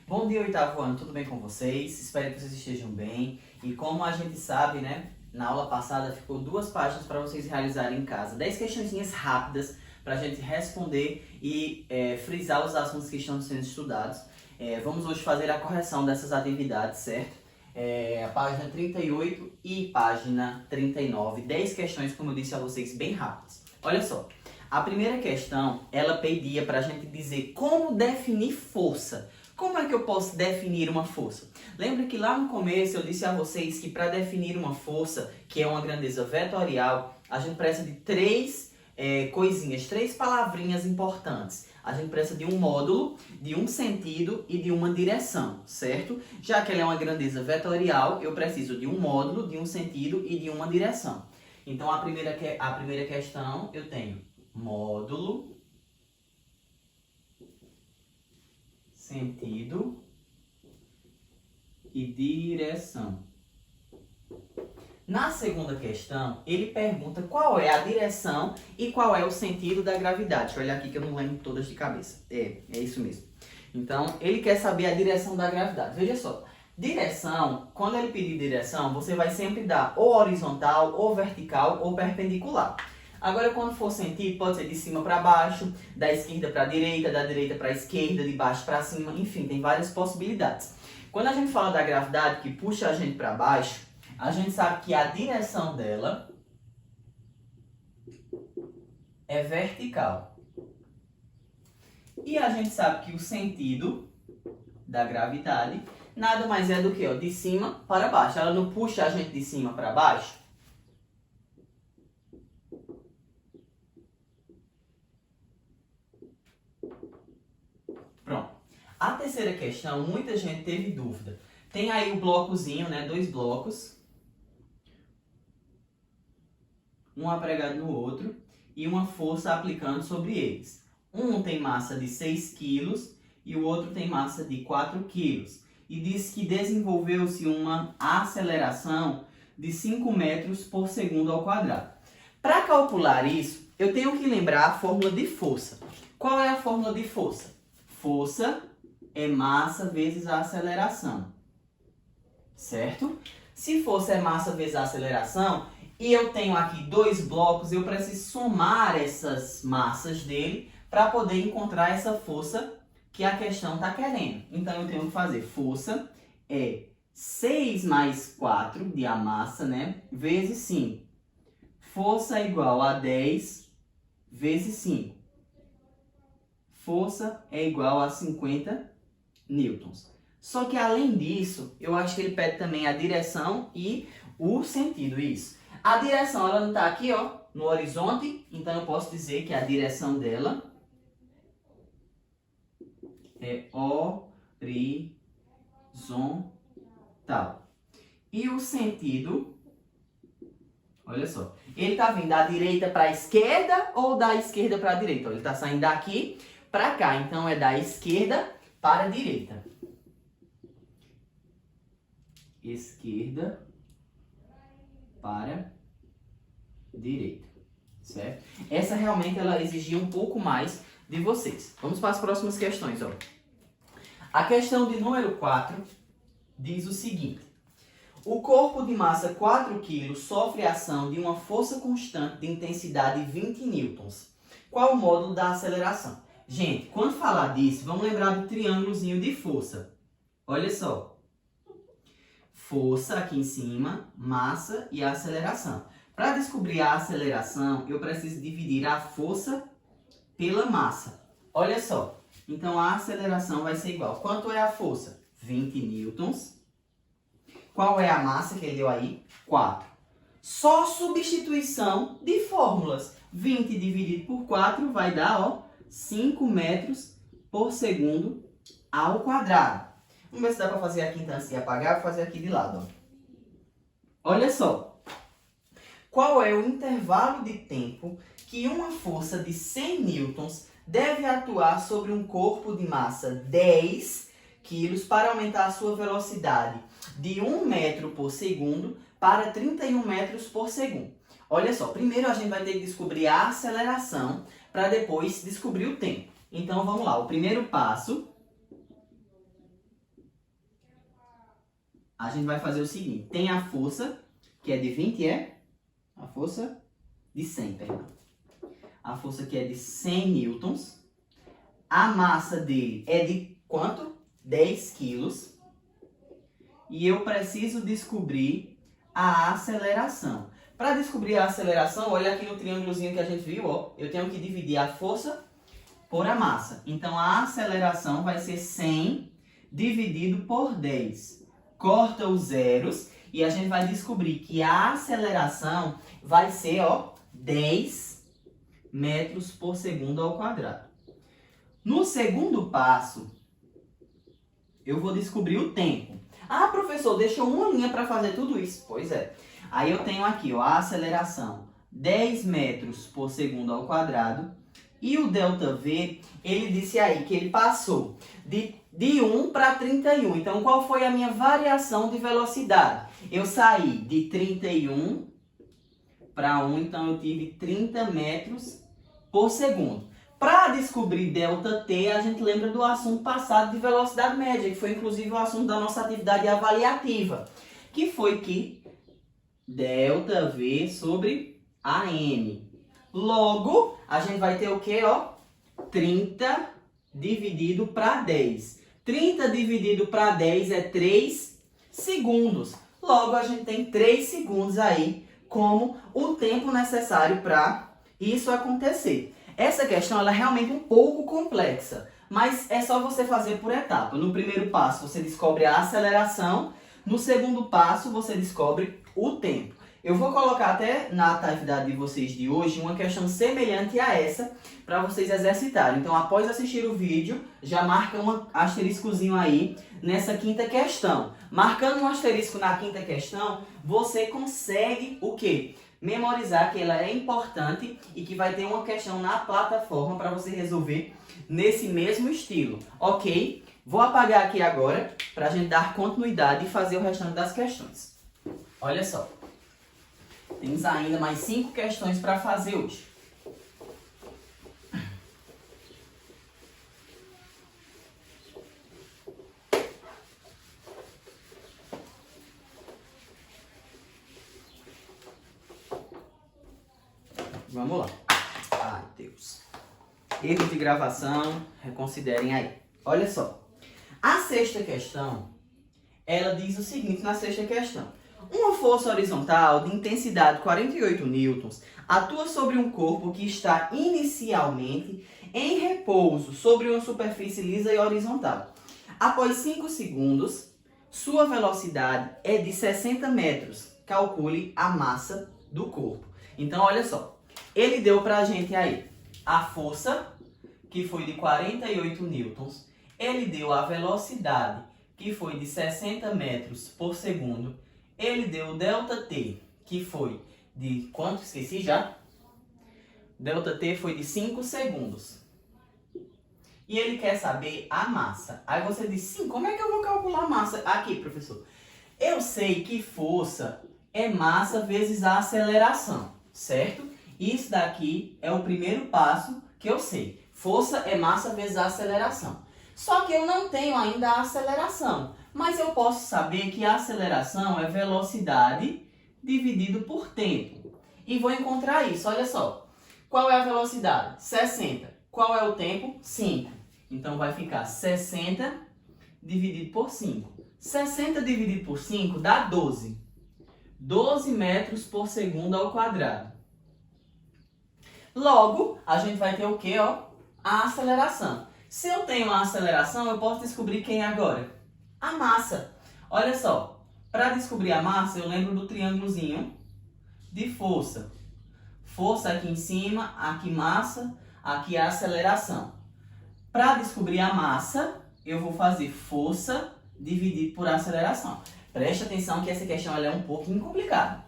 Bom dia, oitavo ano, tudo bem com vocês? Espero que vocês estejam bem. E como a gente sabe, né, na aula passada ficou 2 páginas para vocês realizarem em casa. 10 questõezinhas rápidas para a gente responder e frisar os assuntos que estão sendo estudados. Vamos hoje fazer a correção dessas atividades, certo? A página 38 e página 39. 10 questões, como eu disse a vocês, bem rápidas. Olha só. A primeira questão, ela pedia para a gente dizer como definir força. Como é que eu posso definir uma força? Lembra que lá no começo eu disse a vocês que para definir uma força, que é uma grandeza vetorial, a gente precisa de 3 coisinhas, 3 palavrinhas importantes. A gente precisa de um módulo, de um sentido e de uma direção, certo? Já que ela é uma grandeza vetorial, eu preciso de um módulo, de um sentido e de uma direção. Então a primeira questão eu tenho módulo, sentido e direção. Na segunda questão, ele pergunta qual é a direção e qual é o sentido da gravidade. Deixa eu olhar aqui que eu não lembro todas de cabeça. É isso mesmo. Então, ele quer saber a direção da gravidade. Veja só, direção, quando ele pedir direção, você vai sempre dar ou horizontal, ou vertical, ou perpendicular. Agora, quando for sentido, pode ser de cima para baixo, da esquerda para a direita, da direita para a esquerda, de baixo para cima, enfim, tem várias possibilidades. Quando a gente fala da gravidade que puxa a gente para baixo, a gente sabe que a direção dela é vertical. E a gente sabe que o sentido da gravidade nada mais é do que de cima para baixo. Ela não puxa a gente de cima para baixo? Pronto. A terceira questão, muita gente teve dúvida. Tem aí o blocozinho, né? 2 blocos. Um apregado no outro e uma força aplicando sobre eles. Um tem massa de 6 kg e o outro tem massa de 4 kg. E diz que desenvolveu-se uma aceleração de 5 metros por segundo ao quadrado. Para calcular isso, eu tenho que lembrar a fórmula de força. Qual é a fórmula de força? Força é massa vezes a aceleração, certo? Se força é massa vezes a aceleração, e eu tenho aqui 2 blocos, eu preciso somar essas massas dele para poder encontrar essa força que a questão está querendo. Então, eu tenho que fazer força é 6 mais 4 de a massa, né? Vezes 5. Força é igual a 10 vezes 5. Força é igual a 50 newtons. Só que além disso, eu acho que ele pede também a direção e o sentido, isso. A direção, ela não está aqui, no horizonte, então eu posso dizer que a direção dela é horizontal. E o sentido, olha só, ele está vindo da direita para a esquerda ou da esquerda para a direita? Ele está saindo daqui para cá, então é da esquerda para a direita. Esquerda para direita, certo? Essa realmente ela exigia um pouco mais de vocês. Vamos para as próximas questões, A questão de número 4 diz o seguinte: o corpo de massa 4 kg sofre a ação de uma força constante de intensidade 20 newtons. Qual o módulo da aceleração? Gente, quando falar disso, vamos lembrar do triângulozinho de força. Olha só. Força aqui em cima, massa e a aceleração. Para descobrir a aceleração, eu preciso dividir a força pela massa. Olha só. Então, a aceleração vai ser igual. Quanto é a força? 20 newtons. Qual é a massa que ele deu aí? 4. Só substituição de fórmulas. 20 dividido por 4 vai dar 5 metros por segundo ao quadrado. Vamos ver se dá para fazer aqui então, se apagar, vou fazer aqui de lado. Olha só. Qual é o intervalo de tempo que uma força de 100 newtons deve atuar sobre um corpo de massa 10 kg para aumentar a sua velocidade de 1 metro por segundo para 31 metros por segundo? Olha só, primeiro a gente vai ter que descobrir a aceleração para depois descobrir o tempo. Então vamos lá, o primeiro passo a gente vai fazer o seguinte. Tem a força, que é de 20, a força de 100, perdão. A força que é de 100 newtons. A massa dele é de quanto? 10 quilos. E eu preciso descobrir a aceleração. Para descobrir a aceleração, olha aqui no triângulozinho que a gente viu, ó. Eu tenho que dividir a força por a massa. Então, a aceleração vai ser 100 dividido por 10. Corta os zeros e a gente vai descobrir que a aceleração vai ser, ó, 10 metros por segundo ao quadrado. No segundo passo, eu vou descobrir o tempo. Ah, professor, deixou uma linha para fazer tudo isso. Pois é. Aí eu tenho aqui, ó, a aceleração 10 metros por segundo ao quadrado. E o ΔV, ele disse aí que ele passou de 1 para 31. Então, qual foi a minha variação de velocidade? Eu saí de 31 para 1, então eu tive 30 metros por segundo. Para descobrir ΔT, a gente lembra do assunto passado de velocidade média, que foi inclusive o assunto da nossa atividade avaliativa, que foi que ΔV sobre AM. Logo, a gente vai ter o quê, ó? 30 dividido para 10. 30 dividido para 10 é 3 segundos. Logo, a gente tem 3 segundos aí como o tempo necessário para isso acontecer. Essa questão ela é realmente um pouco complexa, mas é só você fazer por etapa. No primeiro passo, você descobre a aceleração. No segundo passo, você descobre o tempo. Eu vou colocar até na atividade de vocês de hoje uma questão semelhante a essa para vocês exercitarem. Então, após assistir o vídeo, já marca um asteriscozinho aí nessa quinta questão. Marcando um asterisco na quinta questão, você consegue o quê? Memorizar que ela é importante e que vai ter uma questão na plataforma para você resolver nesse mesmo estilo, ok? Vou apagar aqui agora para a gente dar continuidade e fazer o restante das questões. Olha só, temos ainda mais 5 questões para fazer hoje. Vamos lá. Ai, Deus. Erro de gravação, reconsiderem aí. Olha só. A sexta questão, ela diz o seguinte na sexta questão. Uma força horizontal de intensidade 48 newtons atua sobre um corpo que está inicialmente em repouso sobre uma superfície lisa e horizontal. Após 5 segundos, sua velocidade é de 60 metros. Calcule a massa do corpo. Então, olha só. Ele deu para a gente aí a força, que foi de 48 newtons. Ele deu a velocidade, que foi de 60 metros por segundo. Ele deu o ΔT, que foi de quanto? Esqueci já. ΔT foi de 5 segundos. E ele quer saber a massa. Aí você diz, sim, como é que eu vou calcular a massa? Aqui, professor. Eu sei que força é massa vezes a aceleração, certo? Isso daqui é o primeiro passo que eu sei. Força é massa vezes a aceleração. Só que eu não tenho ainda a aceleração. Mas eu posso saber que a aceleração é velocidade dividido por tempo. E vou encontrar isso, olha só. Qual é a velocidade? 60. Qual é o tempo? 5. Então vai ficar 60 dividido por 5. 60 dividido por 5 dá 12. 12 metros por segundo ao quadrado. Logo, a gente vai ter o quê, ó? A aceleração. Se eu tenho a aceleração, eu posso descobrir quem agora? A massa. Olha só, para descobrir a massa, eu lembro do triângulozinho de força. Força aqui em cima, aqui massa, aqui a aceleração. Para descobrir a massa, eu vou fazer força dividido por aceleração. Preste atenção que essa questão ela é um pouquinho complicada.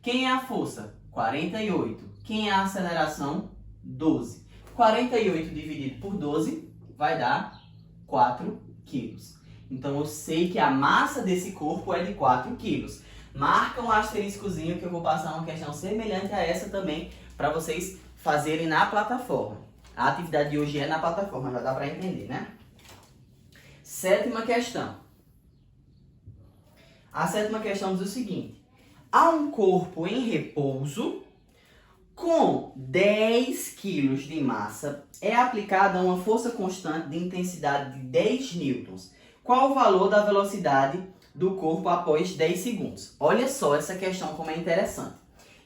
Quem é a força? 48. Quem é a aceleração? 12. 48 dividido por 12 vai dar 4 quilos. Então eu sei que a massa desse corpo é de 4 quilos. Marca um asteriscozinho que eu vou passar uma questão semelhante a essa também para vocês fazerem na plataforma. A atividade de hoje é na plataforma, já dá para entender, né? Sétima questão. A sétima questão diz o seguinte: há um corpo em repouso com 10 kg de massa, é aplicada uma força constante de intensidade de 10 newtons. Qual o valor da velocidade do corpo após 10 segundos? Olha só essa questão como é interessante.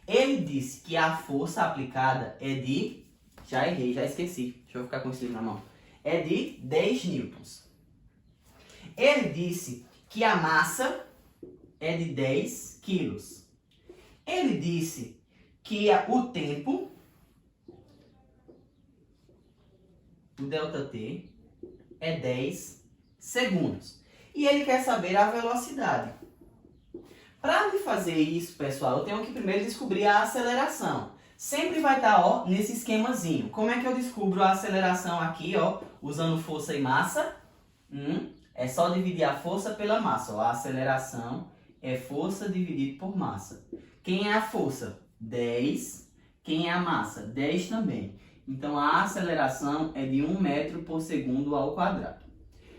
Ele disse que a força aplicada é de... Já errei, já esqueci. Deixa eu ficar com esse livro na mão. É de 10 newtons. Ele disse que a massa é de 10 quilos. Ele disse que o tempo, o ΔT, é 10 segundos. E ele quer saber a velocidade. Para me fazer isso, pessoal, eu tenho que primeiro descobrir a aceleração. Sempre vai estar, ó, nesse esquemazinho. Como é que eu descubro a aceleração aqui, ó, usando força e massa? É só dividir a força pela massa. Ó. A aceleração é força dividido por massa. Quem é a força? 10. Quem é a massa? 10 também. Então, a aceleração é de 1 metro por segundo ao quadrado.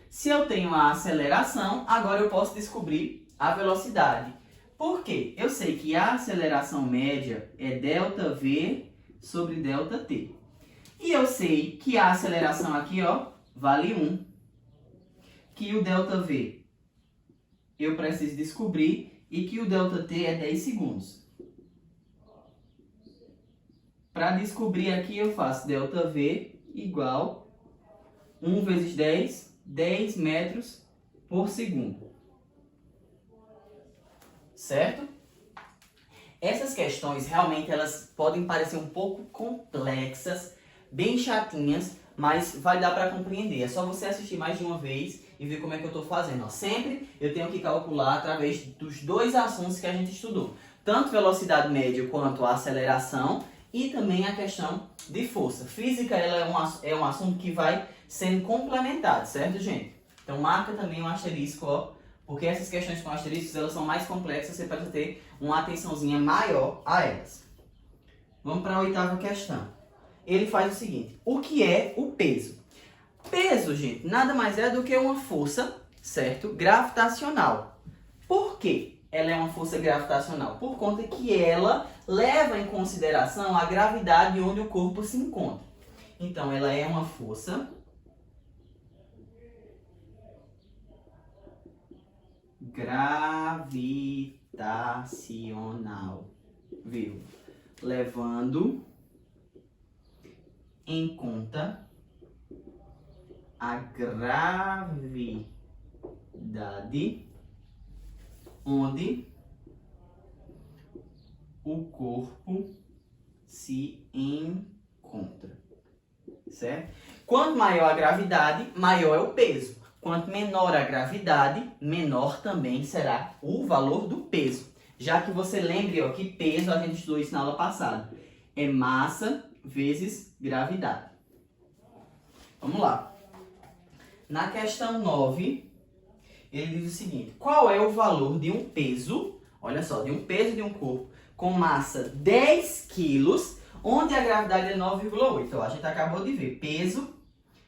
Se eu tenho a aceleração, agora eu posso descobrir a velocidade. Por quê? Eu sei que a aceleração média é ΔV sobre ΔT. E eu sei que a aceleração aqui, ó, vale 1. Que o ΔV eu preciso descobrir e que o ΔT é 10 segundos. Para descobrir aqui, eu faço ΔV igual 1 vezes 10, 10 metros por segundo. Certo? Essas questões, realmente, elas podem parecer um pouco complexas, bem chatinhas, mas vai dar para compreender. É só você assistir mais de uma vez e ver como é que eu estou fazendo. Ó. Sempre eu tenho que calcular através dos dois assuntos que a gente estudou. Tanto velocidade média quanto a aceleração e também a questão de força. Física ela é um assunto que vai sendo complementado, certo, gente? Então marca também um asterisco, ó, porque essas questões com asteriscos elas são mais complexas, você pode ter uma atençãozinha maior a elas. Vamos para a oitava questão. Ele faz o seguinte: o que é o peso? Peso, gente, nada mais é do que uma força, certo? Gravitacional. Por quê? Ela é uma força gravitacional? Por conta que ela leva em consideração a gravidade onde o corpo se encontra. Então, ela é uma força gravitacional, viu? Levando em conta a gravidade onde o corpo se encontra, certo? Quanto maior a gravidade, maior é o peso. Quanto menor a gravidade, menor também será o valor do peso. Já que você lembre, ó, que peso, a gente estudou isso na aula passada, é massa vezes gravidade. Vamos lá. Na questão 9, ele diz o seguinte: qual é o valor de um peso, olha só, de um peso de um corpo com massa 10 quilos, onde a gravidade é 9,8. Então, a gente acabou de ver peso,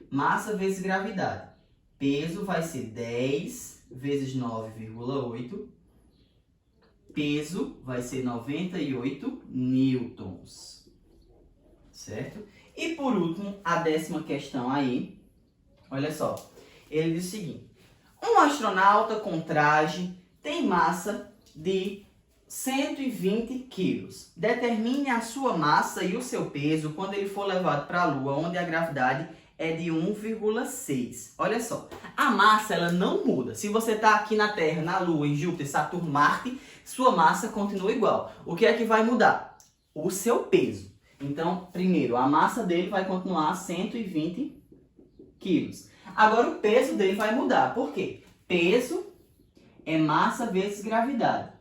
massa vezes gravidade. Peso vai ser 10 vezes 9,8. Peso vai ser 98 newtons. Certo? E por último, a 10ª questão aí. Olha só. Ele diz o seguinte: um astronauta com traje tem massa de 120 quilos. Determine a sua massa e o seu peso quando ele for levado para a Lua, onde a gravidade é de 1,6. Olha só, a massa ela não muda. Se você está aqui na Terra, na Lua, em Júpiter, Saturno, Marte, sua massa continua igual. O que é que vai mudar? O seu peso. Então, primeiro, a massa dele vai continuar 120 quilos. Agora, o peso dele vai mudar. Por quê? Peso é massa vezes gravidade.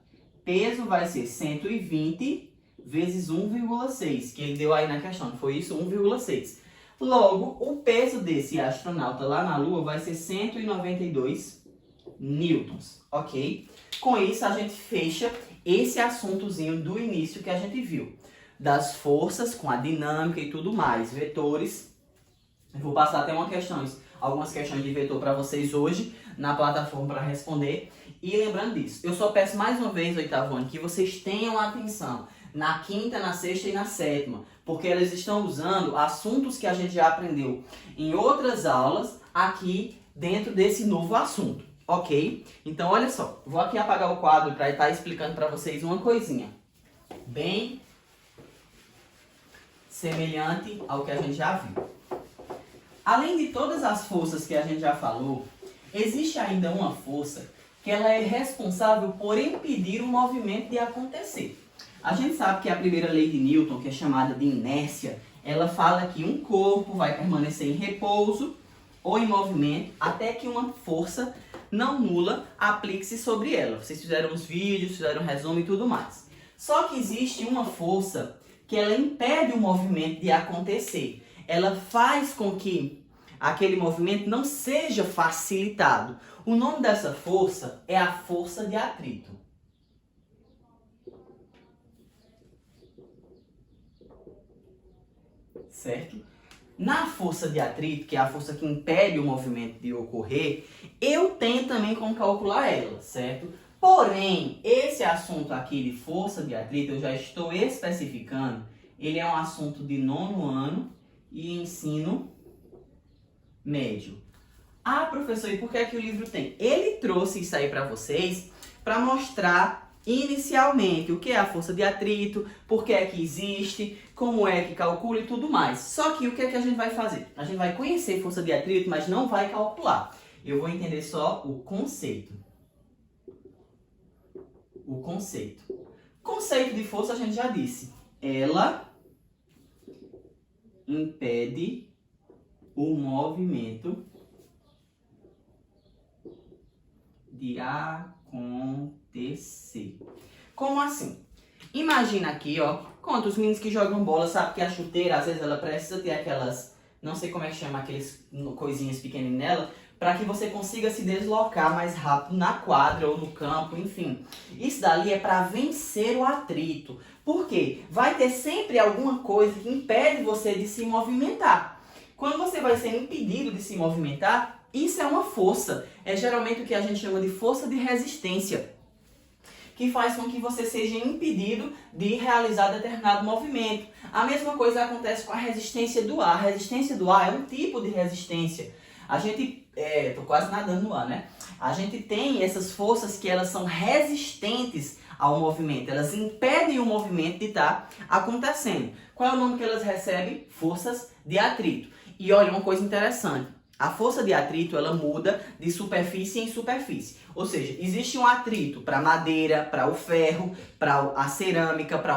Peso vai ser 120 vezes 1,6, que ele deu aí na questão. Não foi isso? 1,6. Logo, o peso desse astronauta lá na Lua vai ser 192 newtons, ok? Com isso, a gente fecha esse assuntozinho do início que a gente viu. Das forças com a dinâmica e tudo mais, vetores. Eu vou passar até algumas questões de vetor para vocês hoje na plataforma para responder. E lembrando disso, eu só peço mais uma vez, oitavo ano, que vocês tenham atenção na quinta, na sexta e na sétima, porque elas estão usando assuntos que a gente já aprendeu em outras aulas aqui dentro desse novo assunto, ok? Então, olha só, vou aqui apagar o quadro para estar explicando para vocês uma coisinha bem semelhante ao que a gente já viu. Além de todas as forças que a gente já falou, existe ainda uma força que ela é responsável por impedir o movimento de acontecer. A gente sabe que a primeira lei de Newton, que é chamada de inércia, ela fala que um corpo vai permanecer em repouso ou em movimento até que uma força não nula aplique-se sobre ela. Vocês fizeram os vídeos, fizeram um resumo e tudo mais. Só que existe uma força que ela impede o movimento de acontecer. Ela faz com que aquele movimento não seja facilitado. O nome dessa força é a força de atrito. Certo? Na força de atrito, que é a força que impede o movimento de ocorrer, eu tenho também como calcular ela, certo? Porém, esse assunto aqui de força de atrito, eu já estou especificando, ele é um assunto de 9º ano e ensino médio. Ah, professor, e por que é que o livro tem? Ele trouxe isso aí para vocês para mostrar inicialmente o que é a força de atrito, por que é que existe, como é que calcula e tudo mais. Só que o que é que a gente vai fazer? A gente vai conhecer força de atrito, mas não vai calcular. Eu vou entender só o conceito. O conceito. Conceito de força a gente já disse. Ela impede o movimento de acontecer. Como assim? Imagina aqui, ó, quantos meninos que jogam bola, sabe que a chuteira, às vezes ela precisa ter aquelas, não sei como é que chama, aqueles coisinhas pequenas nela, para que você consiga se deslocar mais rápido na quadra ou no campo, enfim. Isso dali é para vencer o atrito. Por quê? Vai ter sempre alguma coisa que impede você de se movimentar. Quando você vai ser impedido de se movimentar, isso é uma força. É geralmente o que a gente chama de força de resistência, que faz com que você seja impedido de realizar determinado movimento. A mesma coisa acontece com a resistência do ar. A resistência do ar é um tipo de resistência. A gente, tô quase nadando no ar, né? A gente tem essas forças que elas são resistentes ao movimento. Elas impedem o movimento de estar acontecendo. Qual é o nome que elas recebem? Forças de atrito. E olha, uma coisa interessante. A força de atrito, ela muda de superfície em superfície. Ou seja, existe um atrito para madeira, para o ferro, para a cerâmica, para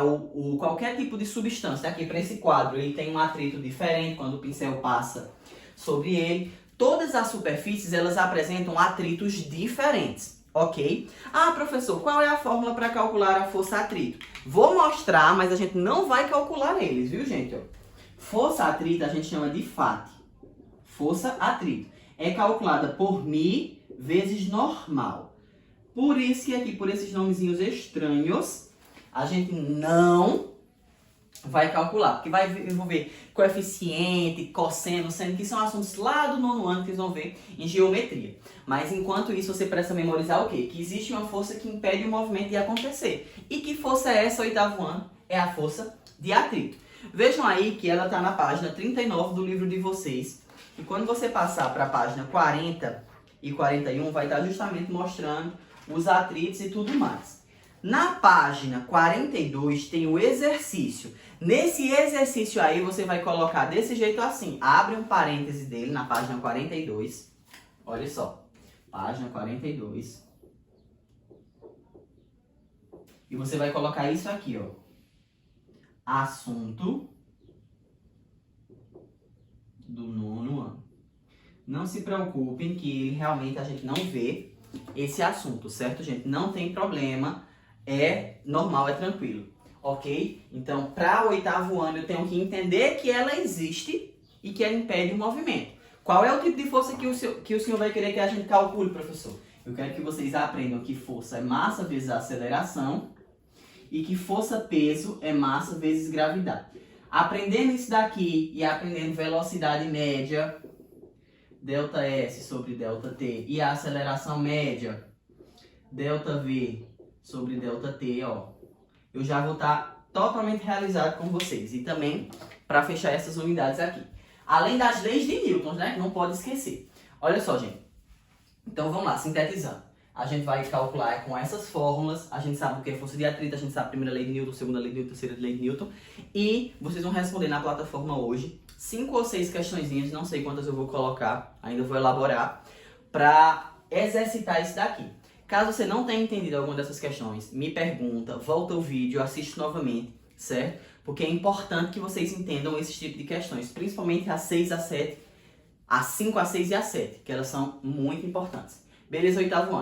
qualquer tipo de substância. Aqui, para esse quadro, ele tem um atrito diferente quando o pincel passa sobre ele. Todas as superfícies, elas apresentam atritos diferentes, ok? Ah, professor, qual é a fórmula para calcular a força atrito? Vou mostrar, mas a gente não vai calcular eles, viu, gente? Força atrito a gente chama de FAT. Força atrito. É calculada por μ vezes normal. Por isso que aqui, por esses nomezinhos estranhos, a gente não vai calcular. Porque vai envolver coeficiente, cosseno, seno, que são assuntos lá do 9º ano que vocês vão ver em geometria. Mas enquanto isso, você precisa memorizar o quê? Que existe uma força que impede o movimento de acontecer. E que força é essa, 8º ano? É a força de atrito. Vejam aí que ela está na página 39 do livro de vocês. E quando você passar para a página 40 e 41, vai estar justamente mostrando os atritos e tudo mais. Na página 42 tem o exercício. Nesse exercício aí, você vai colocar desse jeito assim. Abre um parêntese dele na página 42. Olha só. Página 42. E você vai colocar isso aqui, ó. Assunto do 9º ano. Não se preocupem que realmente a gente não vê esse assunto, certo, gente? Não tem problema, é normal, é tranquilo, ok? Então, para o 8º ano, eu tenho que entender que ela existe e que ela impede o movimento. Qual é o tipo de força que o senhor vai querer que a gente calcule, professor? Eu quero que vocês aprendam que força é massa vezes aceleração e que força-peso é massa vezes gravidade. Aprendendo isso daqui e aprendendo velocidade média, ΔS sobre ΔT, e a aceleração média, ΔV sobre ΔT, ó, eu já vou estar totalmente realizado com vocês. E também para fechar essas unidades aqui. Além das leis de Newton, né? Não pode esquecer. Olha só, gente. Então vamos lá, sintetizando. A gente vai calcular com essas fórmulas. A gente sabe o que é força de atrito, a gente sabe a primeira lei de Newton, segunda lei de Newton, terceira lei de Newton. E vocês vão responder na plataforma hoje 5 ou 6 questõezinhas, não sei quantas eu vou colocar, ainda vou elaborar, para exercitar isso daqui. Caso você não tenha entendido alguma dessas questões, me pergunta, volta o vídeo, assiste novamente, certo? Porque é importante que vocês entendam esse tipo de questões, principalmente a 6, a 7, a 5, a 6 e a 7, que elas são muito importantes. Beleza, oitavo ano?